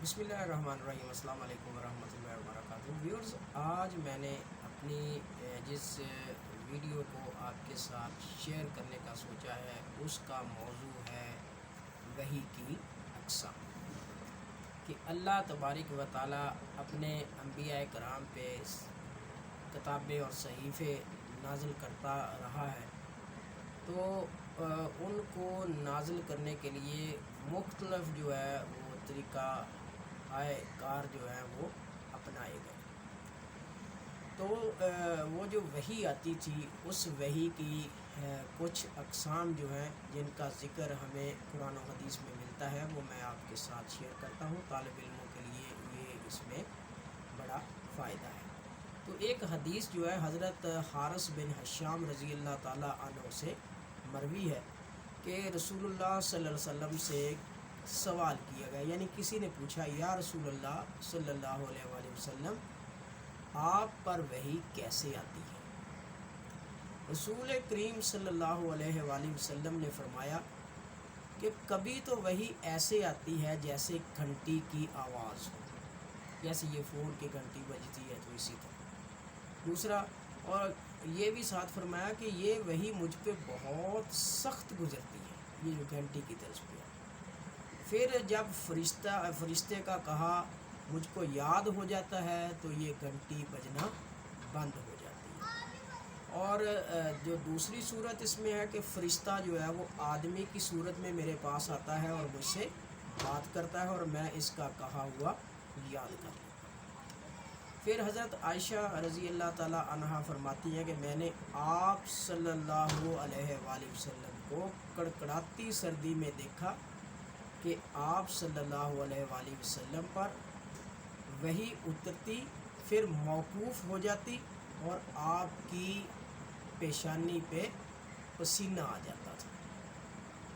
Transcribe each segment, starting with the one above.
بسم اللہ الرحمن الرحیم۔ السلام علیکم ورحمۃ اللہ وبرکاتہ۔ ویورز، آج میں نے اپنی جس ویڈیو کو آپ کے ساتھ شیئر کرنے کا سوچا ہے اس کا موضوع ہے وحی کی اقسام، کہ اللہ تبارک و تعالیٰ اپنے انبیاء کرام پہ کتابیں اور صحیفے نازل کرتا رہا ہے، تو ان کو نازل کرنے کے لیے مختلف جو ہے وہ طریقہ کار جو ہے وہ اپنائے گئے۔ تو وہ جو وحی آتی تھی اس وحی کی کچھ اقسام جو ہیں جن کا ذکر ہمیں قرآن و حدیث میں ملتا ہے وہ میں آپ کے ساتھ شیئر کرتا ہوں۔ طالب علموں کے لیے یہ اس میں بڑا فائدہ ہے۔ تو ایک حدیث جو ہے حضرت حارث بن حشام رضی اللہ تعالیٰ عنہ سے مروی ہے کہ رسول اللہ صلی اللہ علیہ وسلم سے سوال کیا گیا، یعنی کسی نے پوچھا، یا رسول اللہ صلی اللہ علیہ وآلہ وسلم، آپ پر وحی کیسے آتی ہے؟ رسول کریم صلی اللہ علیہ وآلہ وسلم نے فرمایا کہ کبھی تو وحی ایسے آتی ہے جیسے گھنٹی کی آواز ہو، جیسے یہ فون کی گھنٹی بجتی ہے تو اسی طرح۔ دوسرا، اور یہ بھی ساتھ فرمایا کہ یہ وحی مجھ پہ بہت سخت گزرتی ہے، یہ جو گھنٹی کی طرز پہ ہے۔ پھر جب فرشتے کا کہا مجھ کو یاد ہو جاتا ہے تو یہ گھنٹی بجنا بند ہو جاتی ہے۔ اور جو دوسری صورت اس میں ہے کہ فرشتہ جو ہے وہ آدمی کی صورت میں میرے پاس آتا ہے اور مجھ سے بات کرتا ہے اور میں اس کا کہا ہوا یاد کر لیتا ہوں۔ پھر حضرت عائشہ رضی اللہ تعالی عنہا فرماتی ہیں کہ میں نے آپ صلی اللہ علیہ وآلہ وسلم کو کڑکڑاتی سردی میں دیکھا کہ آپ صلی اللہ علیہ وآلہ وسلم پر وحی اترتی، پھر موقوف ہو جاتی اور آپ کی پیشانی پہ پسینہ آ جاتا تھا۔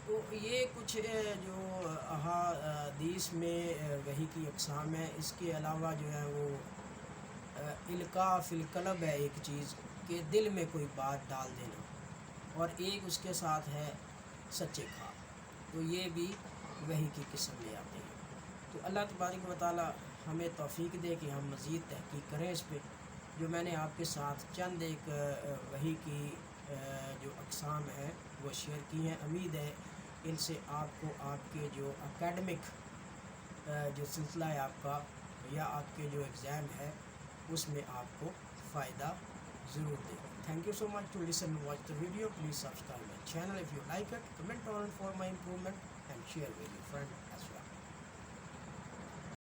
تو یہ کچھ جو احادیث میں وحی کی اقسام ہے۔ اس کے علاوہ جو ہے وہ القاء فی القلب ہے، ایک چیز کہ دل میں کوئی بات ڈال دینا، اور ایک اس کے ساتھ ہے سچے خواب، تو یہ بھی وحی کی قسم میں آتے ہیں۔ تو اللہ تبارک و تعالیٰ ہمیں توفیق دے کہ ہم مزید تحقیق کریں اس پہ۔ جو میں نے آپ کے ساتھ چند ایک وحی کی جو اقسام ہیں وہ شیئر کی ہیں، امید ہے ان سے آپ کو آپ کے جو اکیڈمک جو سلسلہ ہے آپ کا یا آپ کے جو ایگزام ہے اس میں آپ کو فائدہ ضرور دے گا۔ Thank you so much to listen and watch the video. Please subscribe my channel if you like it. Comment on it for my improvement and share with your friend.